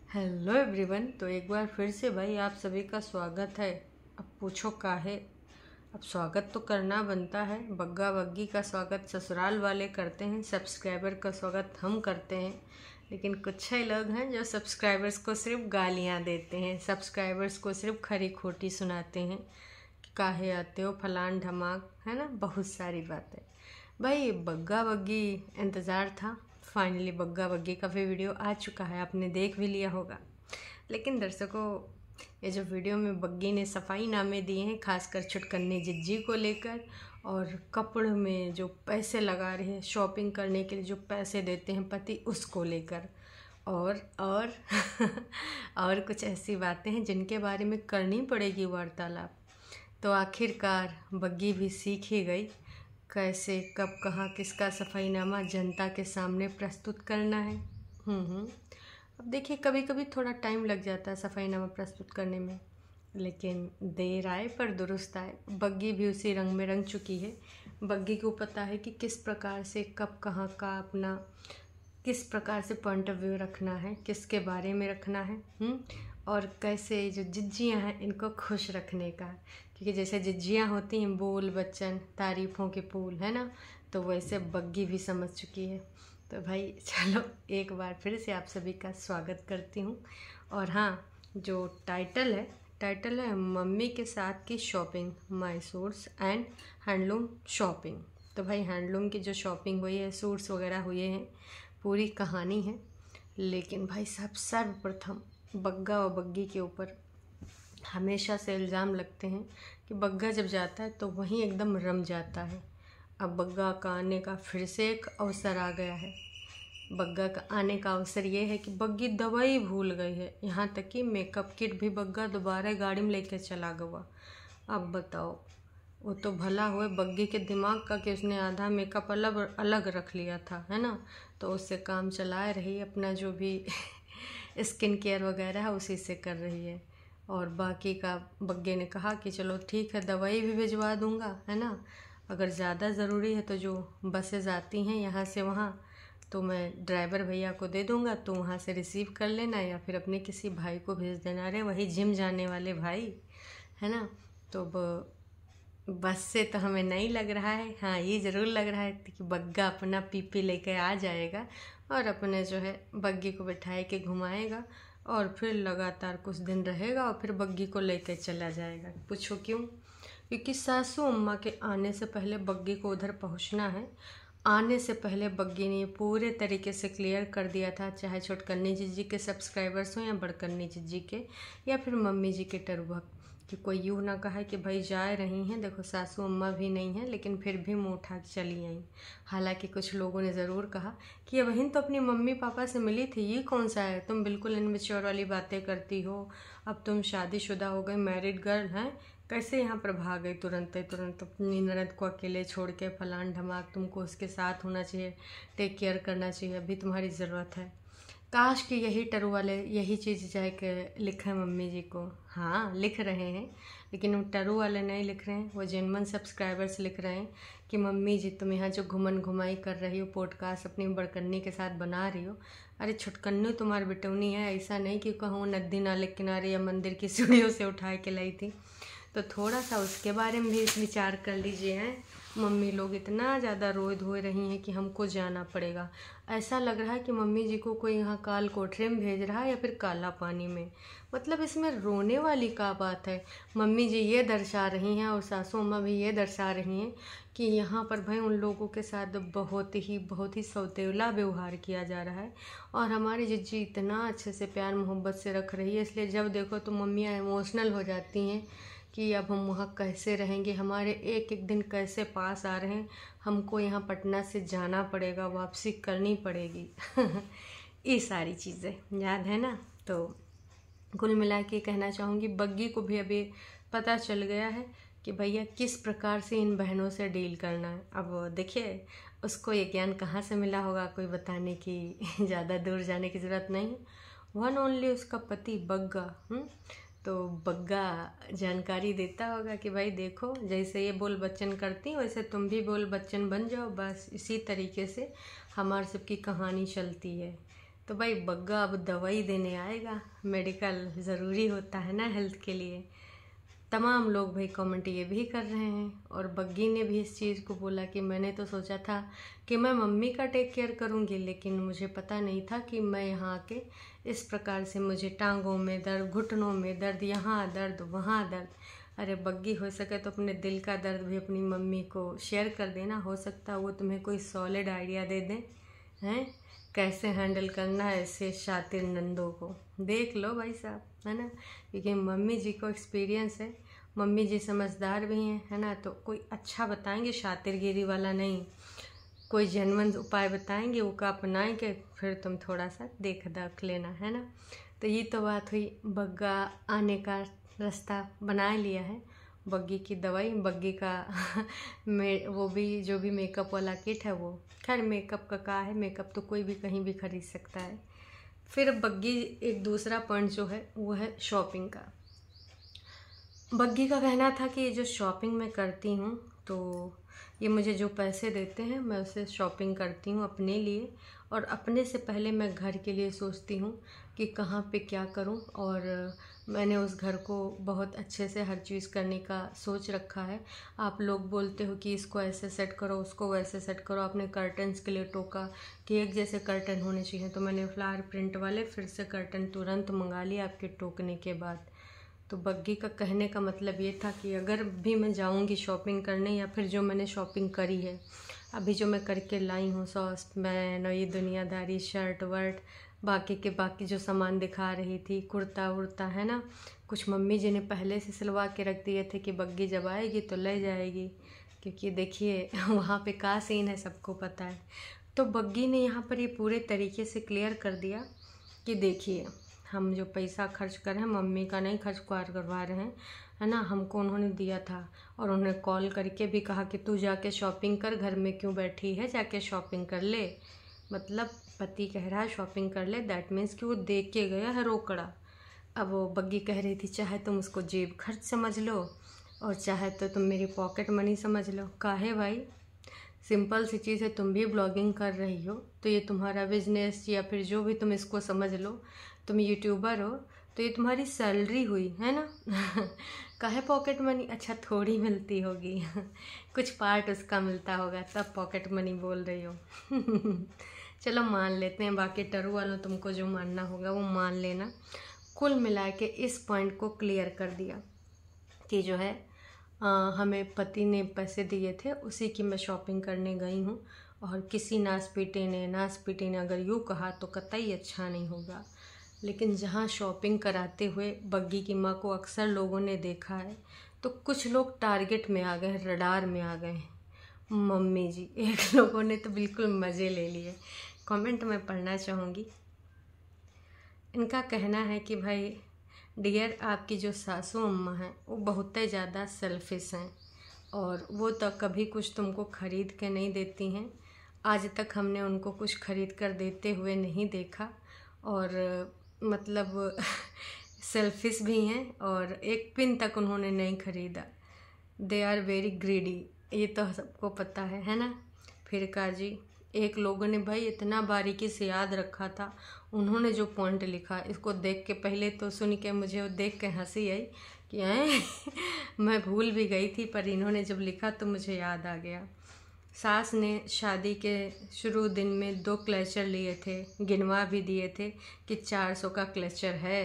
Hello everyone. तो एक बार फिर से भाई आप सभी का स्वागत है। अब पूछो काहे, अब स्वागत तो करना बनता है। बग्गा बग्गी का स्वागत ससुराल वाले करते हैं, सब्सक्राइबर का स्वागत हम करते हैं। लेकिन कुछ ही लोग हैं जो सब्सक्राइबर्स को सिर्फ गालियां देते हैं, सब्सक्राइबर्स को सिर्फ खरी खोटी सुनाते हैं कि काहे आते हो फलान ढमाक, है ना, बहुत सारी बातें। भाई बग्गा बग्गी इंतज़ार था, फाइनली बग्गा बग्गी का भी वीडियो आ चुका है, आपने देख भी लिया होगा। लेकिन दर्शकों, ये जो वीडियो में बग्गी ने सफाईनामे दिए हैं, खासकर छुटकन्नी जिज्जी को लेकर, और कपड़े में जो पैसे लगा रहे हैं, शॉपिंग करने के लिए जो पैसे देते हैं पति, उसको लेकर और और कुछ ऐसी बातें हैं जिनके बारे में करनी पड़ेगी वार्तालाप। तो आखिरकार बग्गी भी सीख ही गई कैसे, कब, कहाँ, किसका सफाईनामा जनता के सामने प्रस्तुत करना है। अब देखिए, कभी कभी थोड़ा टाइम लग जाता है सफाईनामा प्रस्तुत करने में, लेकिन देर आए पर दुरुस्त आए। बग्गी भी उसी रंग में रंग चुकी है। बग्गी को पता है कि किस प्रकार से, कब, कहाँ का अपना किस प्रकार से पॉइंट ऑफ व्यू रखना है, किसके बारे में रखना है, और कैसे जो जिज्जियाँ हैं इनको खुश रखने का। क्योंकि जैसे जिज्जियाँ होती हैं बोल बच्चन, तारीफ़ों के पुल, है ना, तो वैसे बग्गी भी समझ चुकी है। तो भाई चलो एक बार फिर से आप सभी का स्वागत करती हूँ। और हाँ, जो टाइटल है मम्मी के साथ की शॉपिंग, मैसूर्स एंड हैंडलूम शॉपिंग। तो भाई हैंडलूम की जो शॉपिंग हुई है, सूट्स वगैरह हुए हैं, पूरी कहानी है। लेकिन भाई साहब, सर्वप्रथम बग्गा और बग्गी के ऊपर हमेशा से इल्ज़ाम लगते हैं कि बग्गा जब जाता है तो वहीं एकदम रम जाता है। अब बग्गा का आने का फिर से एक अवसर आ गया है। बग्गा का आने का अवसर ये है कि बग्गी दवाई भूल गई है, यहाँ तक कि मेकअप किट भी बग्गा दोबारा गाड़ी में लेकर चला गया। अब बताओ, वो तो भला हुए बग्गी के दिमाग का कि उसने आधा मेकअप अलग अलग रख लिया था, है ना, तो उससे काम चला रही, अपना जो भी स्किन केयर वगैरह है उसी से कर रही है। और बाकी का बग्गे ने कहा कि चलो ठीक है, दवाई भी भिजवा दूंगा, है ना, अगर ज़्यादा ज़रूरी है तो जो बसेज आती हैं यहाँ से वहाँ, तो मैं ड्राइवर भैया को दे दूंगा, तो वहाँ से रिसीव कर लेना, या फिर अपने किसी भाई को भेज देना। अरे वही जिम जाने वाले भाई, है ना। तो बस से तो हमें नहीं लग रहा है, हाँ ये ज़रूर लग रहा है कि बग्गा अपना पीपी लेकर आ जाएगा और अपने जो है बग्गी को बिठाए के घुमाएगा, और फिर लगातार कुछ दिन रहेगा और फिर बग्गी को लेकर चला जाएगा। पूछो क्यों? क्योंकि सासू अम्मा के आने से पहले बग्गी को उधर पहुंचना है। आने से पहले बग्गी ने पूरे तरीके से क्लियर कर दिया था, चाहे छुटकन्नी जिज्जी के सब्सक्राइबर्स हों या बड़कन्नी जिज्जी के, या फिर मम्मी जी के टरुभक्त, कि कोई यूँ ना कहा कि भाई जा रही हैं, देखो सासू अम्मा भी नहीं हैं, लेकिन फिर भी मुँह उठा के चली आई। हालांकि कुछ लोगों ने ज़रूर कहा कि ये बहन तो अपनी मम्मी पापा से मिली थी, ये कौन सा है, तुम बिल्कुल इनमेच्योर वाली बातें करती हो, अब तुम शादीशुदा हो गई, मैरिड गर्ल हैं, कैसे यहाँ पर भाग गई तुरंत अपनी ननद को अकेले छोड़ के, फलान ढमाक, तुमको उसके साथ होना चाहिए, टेक केयर करना चाहिए, अभी तुम्हारी ज़रूरत है। काश कि यही टरू वाले यही चीज़ जाके लिखें मम्मी जी को। हाँ लिख रहे हैं, लेकिन वो टरू वाले नहीं लिख रहे हैं, वो जेनवन सब्सक्राइबर्स लिख रहे हैं कि मम्मी जी तुम यहाँ जो घुमन घुमाई कर रही हो, पॉडकास्ट अपनी बड़कन्नी के साथ बना रही हो, अरे छुटकन्नी तुम्हारी बिटौनी है, ऐसा नहीं कि कहूँ नदी नाले किनारे या मंदिर की सीढ़ियों से उठा के लाई थी। तो थोड़ा सा उसके बारे में भी विचार कर लीजिए। हैं मम्मी लोग इतना ज़्यादा रोए धोए रही हैं कि हमको जाना पड़ेगा। ऐसा लग रहा है कि मम्मी जी को कोई यहाँ काल कोठरे में भेज रहा है या फिर काला पानी में। मतलब इसमें रोने वाली क्या बात है? मम्मी जी ये दर्शा रही हैं और सासू अम्मा भी ये दर्शा रही हैं कि यहाँ पर भाई उन लोगों के साथ बहुत ही सौतेला व्यवहार किया जा रहा है, और हमारी जिज्जी इतना अच्छे से प्यार मोहब्बत से रख रही है, इसलिए जब देखो तो मम्मियाँ इमोशनल हो जाती हैं कि अब हम वहाँ कैसे रहेंगे, हमारे एक एक दिन कैसे पास आ रहे हैं, हमको यहाँ पटना से जाना पड़ेगा, वापसी करनी पड़ेगी। ये सारी चीज़ें याद है ना। तो कुल मिला के कहना चाहूँगी, बग्गी को भी अभी पता चल गया है कि भैया किस प्रकार से इन बहनों से डील करना है। अब देखिए, उसको ये ज्ञान कहाँ से मिला होगा, कोई बताने की ज़्यादा दूर जाने की ज़रूरत नहीं। वन ओनली उसका पति बग्गा। तो बग्गा जानकारी देता होगा कि भाई देखो, जैसे ये बोल बच्चन करती वैसे तुम भी बोल बच्चन बन जाओ, बस इसी तरीके से हमारे सबकी कहानी चलती है। तो भाई बग्गा अब दवाई देने आएगा, मेडिकल ज़रूरी होता है ना हेल्थ के लिए। तमाम लोग भाई कमेंट ये भी कर रहे हैं, और बग्गी ने भी इस चीज़ को बोला कि मैंने तो सोचा था कि मैं मम्मी का टेक केयर करूँगी, लेकिन मुझे पता नहीं था कि मैं यहाँ आके इस प्रकार से मुझे टांगों में दर्द, घुटनों में दर्द, यहाँ दर्द, वहाँ दर्द। अरे बग्गी, हो सके तो अपने दिल का दर्द भी अपनी मम्मी को शेयर कर देना, हो सकता है वो तुम्हें कोई सॉलिड आइडिया दे दें हैं कैसे हैंडल करना है ऐसे शातिर नंदों को। देख लो भाई साहब, है ना, क्योंकि मम्मी जी को एक्सपीरियंस है, मम्मी जी समझदार भी हैं, है ना। तो कोई अच्छा बताएंगे, शातिरगिरी वाला नहीं, कोई जेन्युइन उपाय बताएंगे, वो का अपनाएंगे, फिर तुम थोड़ा सा देख दाख लेना, है ना। तो ये तो बात हुई, बग्गा आने का रास्ता बना लिया है, बग्गी की दवाई, बग्गी का वो भी जो भी मेकअप वाला किट है वो, खैर मेकअप का है, मेकअप तो कोई भी कहीं भी खरीद सकता है। फिर बग्गी एक दूसरा पॉइंट जो है वो है शॉपिंग का। बग्गी का कहना था कि ये जो शॉपिंग मैं करती हूँ तो ये मुझे जो पैसे देते हैं मैं उससे शॉपिंग करती हूँ अपने लिए, और अपने से पहले मैं घर के लिए सोचती हूँ कि कहाँ पे क्या करूँ, और मैंने उस घर को बहुत अच्छे से हर चीज़ करने का सोच रखा है। आप लोग बोलते हो कि इसको ऐसे सेट करो, उसको वैसे सेट करो, आपने कर्टन्स के लिए टोका कि एक जैसे कर्टन होने चाहिए, तो मैंने फ्लावर प्रिंट वाले फिर से कर्टन तुरंत मंगा लिए आपके टोकने के बाद। तो बग्गी का कहने का मतलब ये था कि अगर भी मैं जाऊंगी शॉपिंग करने, या फिर जो मैंने शॉपिंग करी है अभी जो मैं करके लाई हूँ, सॉस मैन और ये दुनियादारी, शर्ट वर्ट, बाकी के बाकी जो सामान दिखा रही थी, कुर्ता वुर्ता, है ना, कुछ मम्मी जी ने पहले से सिलवा के रख दिए थे कि बग्गी जब आएगी तो ले जाएगी, क्योंकि देखिए वहाँ पे का सीन है सबको पता है। तो बग्गी ने यहाँ पर ये पूरे तरीके से क्लियर कर दिया कि देखिए हम जो पैसा खर्च कर रहे हैं मम्मी का नहीं खर्च करवा रहे हैं, है ना, हमको उन्होंने दिया था, और उन्होंने कॉल करके भी कहा कि तू जाके शॉपिंग कर, घर में क्यों बैठी है, जाके शॉपिंग कर ले। मतलब पति कह रहा है शॉपिंग कर ले, दैट मीन्स कि वो देख के गया है रोकड़ा। अब वो बग्गी कह रही थी चाहे तुम उसको जेब खर्च समझ लो और चाहे तो तुम मेरी पॉकेट मनी समझ लो। काहे भाई, सिंपल सी चीज़ है, तुम भी ब्लॉगिंग कर रही हो तो ये तुम्हारा बिजनेस, या फिर जो भी तुम इसको समझ लो, तुम यूट्यूबर हो तो ये तुम्हारी सैलरी हुई, है ना। काहे पॉकेट मनी, अच्छा थोड़ी मिलती होगी कुछ पार्ट उसका मिलता होगा तब पॉकेट मनी बोल रही हो चलो मान लेते हैं, बाकी टरू वालों तुमको जो मानना होगा वो मान लेना। कुल मिला के इस पॉइंट को क्लियर कर दिया कि जो है हमें पति ने पैसे दिए थे, उसी की मैं शॉपिंग करने गई हूँ, और किसी नास पीटे ने अगर यूँ कहा तो कतई अच्छा नहीं होगा। लेकिन जहाँ शॉपिंग कराते हुए बग्गी की माँ को अक्सर लोगों ने देखा है, तो कुछ लोग टारगेट में आ गए, रडार में आ गए। मम्मी जी, एक लोगों ने तो बिल्कुल मज़े ले लिए, कमेंट में पढ़ना चाहूँगी। इनका कहना है कि भाई डियर, आपकी जो सासू अम्मा हैं वो बहुत ही ज़्यादा सेल्फिश हैं, और वो तो कभी कुछ तुमको ख़रीद के नहीं देती हैं, आज तक हमने उनको कुछ ख़रीद कर देते हुए नहीं देखा, और मतलब सेल्फिश भी हैं, और एक पिन तक उन्होंने नहीं ख़रीदा। दे आर वेरी ग्रीडी, ये तो सबको पता है ना। फिर का जी, एक लोगों ने भाई इतना बारीकी से याद रखा था, उन्होंने जो पॉइंट लिखा इसको देख के, पहले तो सुन के मुझे वो देख के हंसी आई कि मैं भूल भी गई थी, पर इन्होंने जब लिखा तो मुझे याद आ गया। सास ने शादी के शुरू दिन में 2 क्लेचर लिए थे, गिनवा भी दिए थे कि 400 का क्लेचर है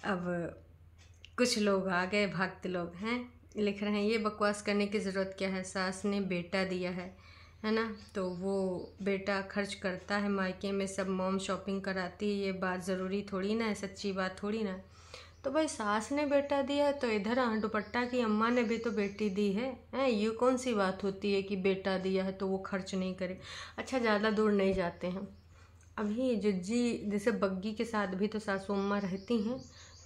अब कुछ लोग आ गए, भक्त लोग हैं, लिख रहे हैं ये बकवास करने की ज़रूरत क्या है, सास ने बेटा दिया है ना, तो वो बेटा खर्च करता है, मायके में सब मॉम शॉपिंग कराती है, ये बात ज़रूरी थोड़ी ना है, सच्ची बात थोड़ी ना। तो भाई सास ने बेटा दिया है तो इधर दुपट्टा की अम्मा ने भी तो बेटी दी है, ये कौन सी बात होती है कि बेटा दिया है तो वो खर्च नहीं करे। अच्छा ज़्यादा दूर नहीं जाते हैं, अभी जुज्जी जैसे बग्गी के साथ भी तो सासू अम्मा रहती हैं,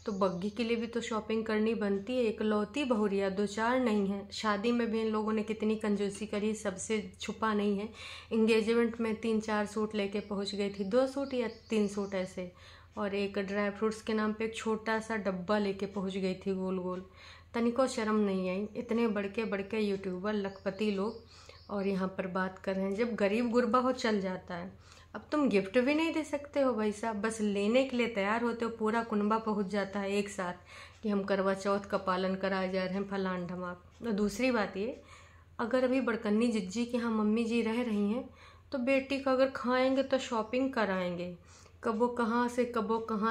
तो बग्गी के लिए भी तो शॉपिंग करनी बनती है, इकलौती बहुरिया 2-4 नहीं है। शादी में भी इन लोगों ने कितनी कंजूसी करी, सबसे छुपा नहीं है। इंगेजमेंट में 3-4 सूट लेके पहुंच गई थी, 2 सूट या 3 सूट ऐसे, और एक ड्राई फ्रूट्स के नाम पे एक छोटा सा डब्बा लेके पहुंच गई थी गोल गोल। तनिको शर्म नहीं आई, इतने बड़के बड़के यूट्यूबर लखपति लोग और यहाँ पर बात कर रहे हैं। जब गरीब गुरबा हो चल जाता है, अब तुम गिफ्ट भी नहीं दे सकते हो भाई साहब, बस लेने के लिए तैयार होते हो, पूरा कुनबा पहुंच जाता है एक साथ कि हम करवा चौथ का पालन कराए जा रहे हैं फलान ढमाक। और दूसरी बात ये, अगर अभी बड़कन्नी जिज्जी के यहाँ मम्मी जी रह रही हैं तो बेटी का अगर खाएंगे तो शॉपिंग कराएंगे, कबो कहाँ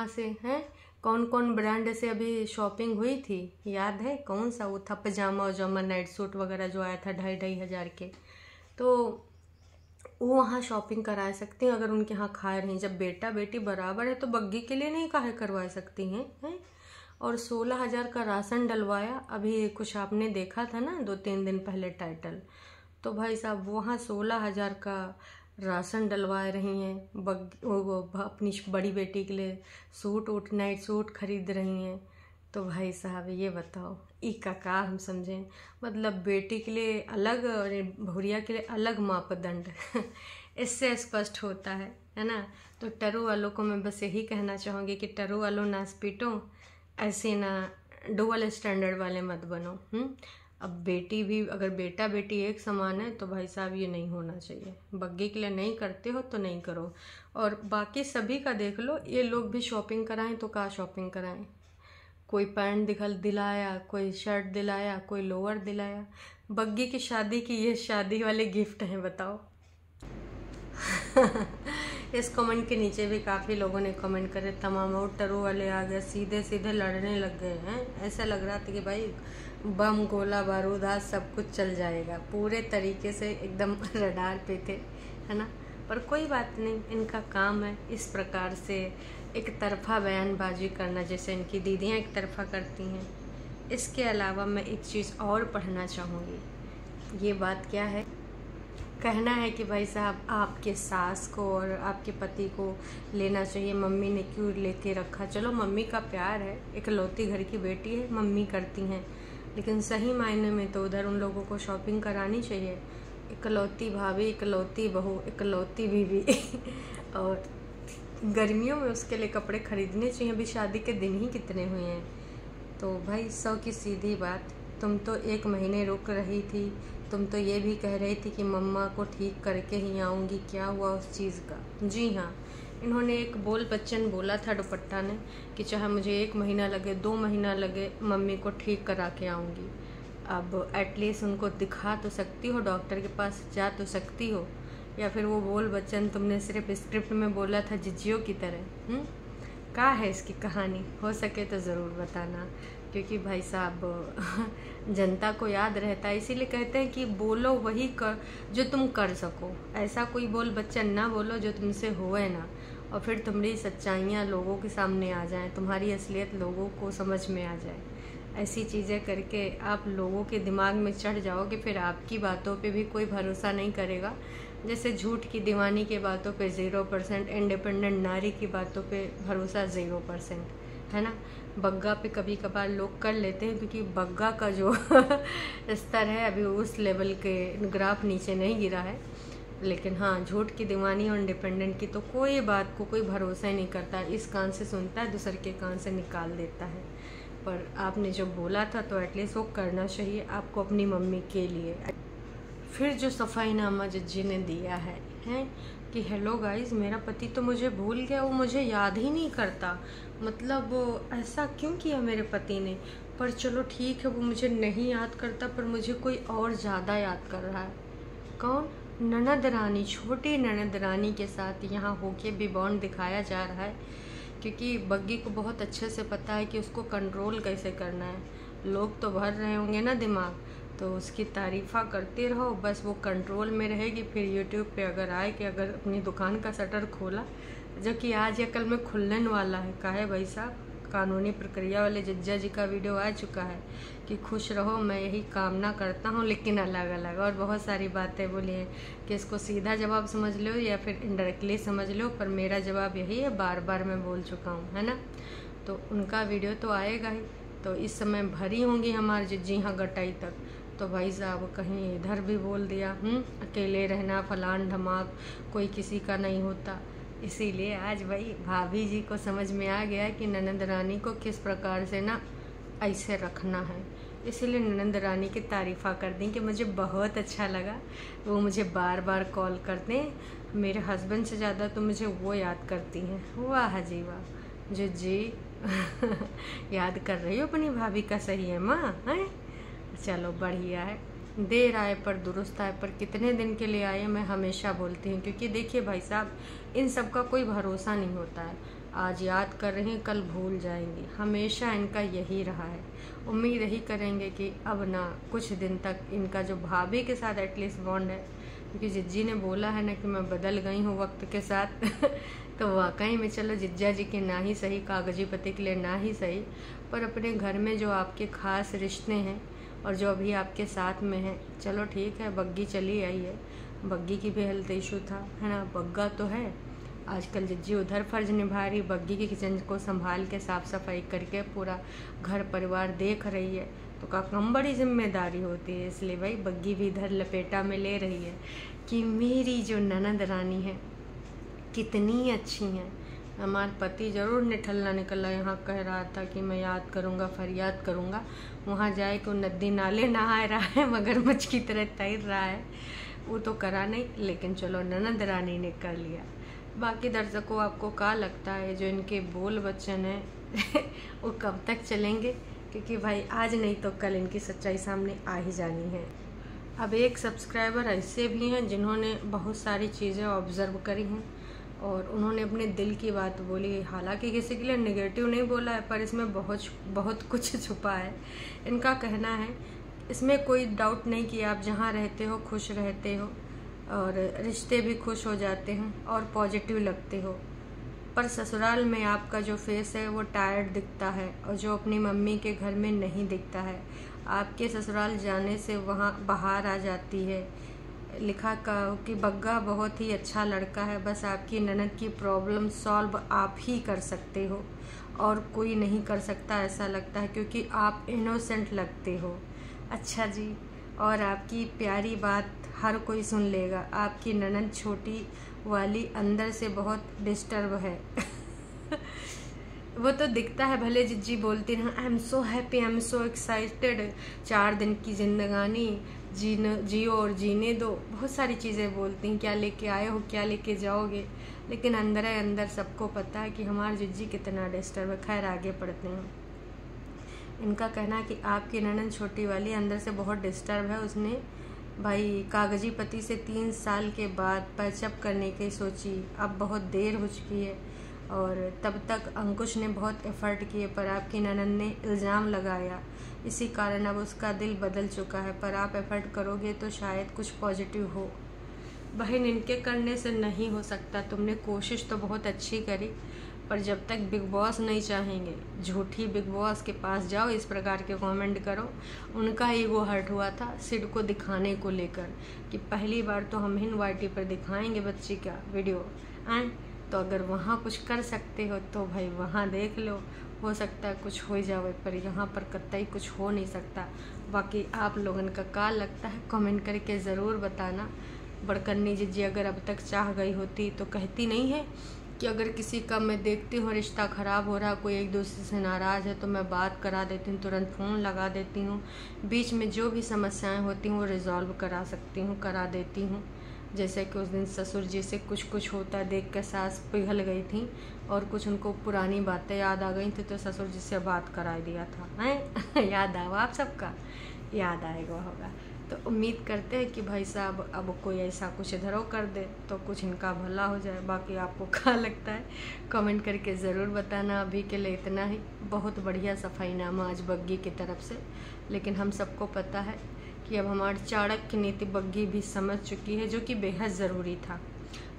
से हैं, कौन कौन ब्रांड से अभी शॉपिंग हुई थी, याद है कौन सा वो था पजामा उजामा नाइट सूट वगैरह जो आया था 2,500 के, तो वो वहाँ शॉपिंग करा सकती हैं अगर उनके यहाँ खा रही हैं। जब बेटा बेटी बराबर है तो बग्गी के लिए नहीं काहे करवा सकती हैं। और 16,000 का राशन डलवाया, अभी कुछ आपने देखा था ना 2-3 दिन पहले टाइटल, तो भाई साहब वहाँ 16,000 का राशन डलवा रही हैं, वो अपनी बड़ी बेटी के लिए सूट नाइट सूट खरीद रही हैं। तो भाई साहब ये बताओ ई का हम समझें, मतलब बेटी के लिए अलग और भौरिया के लिए अलग मापदंड इससे स्पष्ट होता है ना। तो टरू वालों को मैं बस यही कहना चाहूँगी कि टरू वालों ना स्पीटो, ऐसे ना डुअल स्टैंडर्ड वाले मत बनो। अब बेटी भी, अगर बेटा बेटी एक समान है तो भाई साहब ये नहीं होना चाहिए। बग्गी के लिए नहीं करते हो तो नहीं करो। और बाकी सभी का देख लो, ये लोग भी शॉपिंग कराएं तो क्या शॉपिंग कराएं, कोई पैंट दिलाया, कोई शर्ट दिलाया, कोई लोअर दिलाया। बग्गी की शादी की ये शादी वाले गिफ्ट हैं बताओ। इस कमेंट के नीचे भी काफ़ी लोगों ने कमेंट करे, तमाम टरू वाले आ गए, सीधे सीधे लड़ने लग गए हैं। ऐसा लग रहा था कि भाई बम गोला बारूद आज सब कुछ चल जाएगा, पूरे तरीके से एकदम रडार पे थे, है ना। पर कोई बात नहीं, इनका काम है इस प्रकार से एक तरफा बयानबाजी करना, जैसे इनकी दीदियाँ एक तरफा करती हैं। इसके अलावा मैं एक चीज़ और पढ़ना चाहूँगी। ये बात क्या है, कहना है कि भाई साहब आपके सास को और आपके पति को लेना चाहिए, मम्मी ने क्यों लेके रखा। चलो मम्मी का प्यार है, इकलौती घर की बेटी है, मम्मी करती हैं, लेकिन सही मायने में तो उधर उन लोगों को शॉपिंग करानी चाहिए। इकलौती भाभी, इकलौती बहू, इकलौती बीवी और गर्मियों में उसके लिए कपड़े खरीदने चाहिए। अभी शादी के दिन ही कितने हुए हैं। तो भाई 100 की सीधी बात, तुम तो 1 महीने रुक रही थी, तुम तो ये भी कह रही थी कि मम्मा को ठीक करके ही आऊँगी, क्या हुआ उस चीज़ का। जी हाँ, इन्होंने एक बोल बच्चन बोला था दुपट्टा ने कि चाहे मुझे 1 महीना लगे 2 महीना लगे, मम्मी को ठीक करा के आऊँगी। अब एटलीस्ट उनको दिखा तो सकती हो, डॉक्टर के पास जा तो सकती हो, या फिर वो बोल बच्चन तुमने सिर्फ स्क्रिप्ट में बोला था जिज्जियों की तरह। क्या है इसकी कहानी, हो सके तो ज़रूर बताना, क्योंकि भाई साहब जनता को याद रहता है, इसीलिए कहते हैं कि बोलो वही कर जो तुम कर सको। ऐसा कोई बोल बच्चन ना बोलो जो तुमसे होए ना, और फिर तुम्हारी सच्चाइयाँ लोगों के सामने आ जाएं, तुम्हारी असलियत लोगों को समझ में आ जाए। ऐसी चीज़ें करके आप लोगों के दिमाग में चढ़ जाओगे, फिर आपकी बातों पे भी कोई भरोसा नहीं करेगा। जैसे झूठ की दीवानी के बातों पे 0%, इंडिपेंडेंट नारी की बातों पे भरोसा 0%, है ना। बग्गा पे कभी कभार लोग कर लेते हैं, क्योंकि बग्गा का जो स्तर है अभी उस लेवल के ग्राफ नीचे नहीं गिरा है। लेकिन हाँ, झूठ की दीवानी और इंडिपेंडेंट की तो कोई बात को कोई भरोसा ही नहीं करता, इस कान से सुनता है दूसरे के कान से निकाल देता है। पर आपने जो बोला था तो एटलीस्ट वो करना चाहिए आपको अपनी मम्मी के लिए। फिर जो सफ़ाईनामा जज्जी ने दिया है कि हेलो गाइस, मेरा पति तो मुझे भूल गया, वो मुझे याद ही नहीं करता। मतलब ऐसा क्यों किया मेरे पति ने। पर चलो ठीक है, वो मुझे नहीं याद करता, पर मुझे कोई और ज़्यादा याद कर रहा है। कौन? ननद रानी, छोटी ननद रानी के साथ यहाँ होके भी बॉन्ड दिखाया जा रहा है, क्योंकि बग्गी को बहुत अच्छे से पता है कि उसको कंट्रोल कैसे करना है। लोग तो भर रहे होंगे ना दिमाग, तो उसकी तारीफ़ा करते रहो, बस वो कंट्रोल में रहेगी। फिर यूट्यूब पे अगर आए कि अगर अपनी दुकान का शटर खोला, जो कि आज या कल में खुलने वाला है, काहे भाई साहब, कानूनी प्रक्रिया वाले जज्जा जी का वीडियो आ चुका है कि खुश रहो, मैं यही कामना करता हूँ, लेकिन अलग अलग। और बहुत सारी बातें बोली हैं कि इसको सीधा जवाब समझ लो या फिर इनडायरेक्टली समझ लो, पर मेरा जवाब यही है, बार बार मैं बोल चुका हूँ, है ना। तो उनका वीडियो तो आएगा ही। तो इस समय भरी होंगी हमारी जज्जी यहाँ गटाई तक, तो भाई साहब कहीं इधर भी बोल दिया अकेले रहना फलान धमाक, कोई किसी का नहीं होता। इसीलिए आज भाई भाभी जी को समझ में आ गया कि ननद रानी को किस प्रकार से ना ऐसे रखना है। इसीलिए ननद रानी की तारीफ़ा कर दी कि मुझे बहुत अच्छा लगा, वो मुझे बार बार कॉल करते हैं, मेरे हस्बैंड से ज़्यादा तो मुझे वो याद करती हैं। वाह जी वाह, जी याद कर रही हो अपनी भाभी का, सही है माँ, हैं? चलो बढ़िया है। देर आए पर दुरुस्त आए, पर कितने दिन के लिए आए मैं हमेशा बोलती हूँ, क्योंकि देखिए भाई साहब, इन सब का कोई भरोसा नहीं होता है। आज याद कर रही हैं, कल भूल जाएंगी, हमेशा इनका यही रहा है। उम्मीद यही करेंगे कि अब ना कुछ दिन तक इनका जो भाभी के साथ एटलीस्ट बॉन्ड है, क्योंकि जिज्जी ने बोला है ना कि मैं बदल गई हूँ वक्त के साथ तो वाकई में चलो जिज्जा जी के ना ही सही, कागजी पति के लिए ना ही सही, पर अपने घर में जो आपके खास रिश्ते हैं और जो अभी आपके साथ में है, चलो ठीक है। बग्गी चली आई है, बग्गी की भी हेल्थ इशू था, है ना। बग्गा तो है, आजकल जिज्जी उधर फर्ज निभा रही, बग्गी की किचन को संभाल के साफ सफाई करके पूरा घर परिवार देख रही है, तो का कम बड़ी जिम्मेदारी होती है। इसलिए भाई बग्गी भी इधर लपेटा में ले रही है कि मेरी जो ननद रानी है कितनी अच्छी हैं। हमारा पति जरूर निठल्ला निकला यहाँ कह रहा था कि मैं याद करूँगा, फरियाद करूँगा, वहाँ जाए कि नदी नाले नहा रहा है, मगरमच्छ की तरह तैर रहा है, वो तो करा नहीं, लेकिन चलो ननद रानी ने कर लिया। बाकी दर्शकों, आपको क्या लगता है जो इनके बोल वचन है वो कब तक चलेंगे? क्योंकि भाई आज नहीं तो कल इनकी सच्चाई सामने आ ही जानी है। अब एक सब्सक्राइबर ऐसे भी हैं जिन्होंने बहुत सारी चीज़ें ऑब्ज़र्व करी हैं और उन्होंने अपने दिल की बात बोली। हालांकि किसी के लिए नेगेटिव नहीं बोला है, पर इसमें बहुत कुछ छुपा है। इनका कहना है, इसमें कोई डाउट नहीं कि आप जहाँ रहते हो खुश रहते हो और रिश्ते भी खुश हो जाते हैं और पॉजिटिव लगते हो, पर ससुराल में आपका जो फेस है वो टायर्ड दिखता है और जो अपनी मम्मी के घर में नहीं दिखता है। आपके ससुराल जाने से वहाँ बाहर आ जाती है। लिखा कि बग्गा बहुत ही अच्छा लड़का है, बस आपकी ननद की प्रॉब्लम सॉल्व आप ही कर सकते हो और कोई नहीं कर सकता ऐसा लगता है, क्योंकि आप इनोसेंट लगते हो। अच्छा जी, और आपकी प्यारी बात हर कोई सुन लेगा। आपकी ननद छोटी वाली अंदर से बहुत डिस्टर्ब है वो तो दिखता है, भले जिज्जी बोलती रहा I am so happy, I am so excited, 4 दिन की जिंदगानी जियो और जीने दो, बहुत सारी चीज़ें बोलती हैं, क्या लेके आए हो, क्या लेके जाओगे, लेकिन अंदर अंदर सबको पता है कि हमारी जिज्जी कितना डिस्टर्ब है। खैर आगे पढ़ते हैं। इनका कहना है कि आपकी ननद छोटी वाली अंदर से बहुत डिस्टर्ब है। उसने भाई कागजी पति से 3 साल के बाद पैचअप करने की सोची, अब बहुत देर हो चुकी है और तब तक अंकुश ने बहुत एफर्ट किए, पर आपकी ननद ने इल्ज़ाम लगाया, इसी कारण अब उसका दिल बदल चुका है। पर आप एफर्ट करोगे तो शायद कुछ पॉजिटिव हो। बहन, इनके करने से नहीं हो सकता, तुमने कोशिश तो बहुत अच्छी करी, पर जब तक बिग बॉस नहीं चाहेंगे, झूठी बिग बॉस के पास जाओ, इस प्रकार के कमेंट करो। उनका ईगो हर्ट हुआ था सिड को दिखाने को लेकर कि पहली बार तो हम ही YT पर दिखाएंगे बच्ची का वीडियो, तो अगर वहाँ कुछ कर सकते हो तो भाई वहाँ देख लो, हो सकता है कुछ हो जाए, पर यहाँ पर कतई कुछ हो नहीं सकता। बाकी आप लोगों का क्या लगता है कमेंट करके ज़रूर बताना। बड़कन्नी जिज्जी अगर अब तक चाह गई होती तो कहती नहीं है कि अगर किसी का मैं देखती हूँ रिश्ता ख़राब हो रहा, कोई एक दूसरे से नाराज़ है, तो मैं बात करा देती हूँ, तुरंत फ़ोन लगा देती हूँ, बीच में जो भी समस्याएं होती हैं वो रिजॉल्व करा सकती हूँ, करा देती हूँ। जैसे कि उस दिन ससुर जी से कुछ होता देख कर सास पिघल गई थी और कुछ उनको पुरानी बातें याद आ गई थी, तो ससुर जी से बात करा दिया था, हैं याद आवा आप सबका, याद आएगा होगा। तो उम्मीद करते हैं कि भाई साहब अब कोई ऐसा कुछ इधरों कर दे तो कुछ इनका भला हो जाए। बाकी आपको क्या लगता है कमेंट करके ज़रूर बताना। अभी के लिए इतना ही। बहुत बढ़िया सफाईनामा आज बग्गी की तरफ से, लेकिन हम सबको पता है कि अब हमारी चाणक्य नीति बग्गी भी समझ चुकी है, जो कि बेहद ज़रूरी था।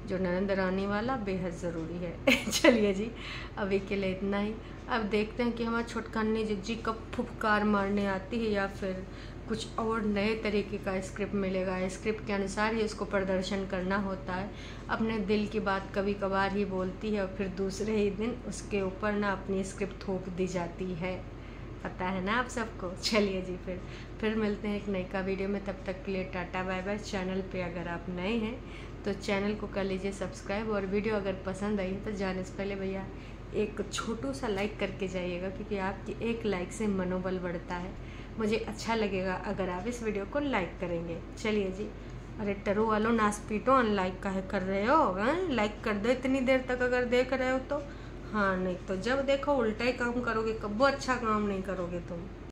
जो ननद रानी वाला बेहद ज़रूरी है चलिए जी, अभी के लिए इतना ही। अब देखते हैं कि हमारी छोटकन्नी जिज्जी कब फुफकार मारने आती है या फिर कुछ और नए तरीके का स्क्रिप्ट मिलेगा। स्क्रिप्ट के अनुसार ही उसको प्रदर्शन करना होता है। अपने दिल की बात कभी कभार ही बोलती है और फिर दूसरे ही दिन उसके ऊपर ना अपनी स्क्रिप्ट थोप दी जाती है, पता है ना आप सबको। चलिए जी, फिर मिलते हैं एक नई वीडियो में। तब तक के लिए टाटा बाय बाय। चैनल पे अगर आप नए हैं तो चैनल को कर लीजिए सब्सक्राइब, और वीडियो अगर पसंद आई है तो जाने से पहले भैया एक छोटू सा लाइक करके जाइएगा, क्योंकि आपकी एक लाइक से मनोबल बढ़ता है। मुझे अच्छा लगेगा अगर आप इस वीडियो को लाइक करेंगे। चलिए जी, अरे टरू वालों, नाच पीटो, अनलाइक काहे कर रहे हो? लाइक कर दो इतनी देर तक अगर देख रहे हो तो। हाँ, नहीं तो जब देखो उल्टा ही काम करोगे, कब्बो अच्छा काम नहीं करोगे तुम।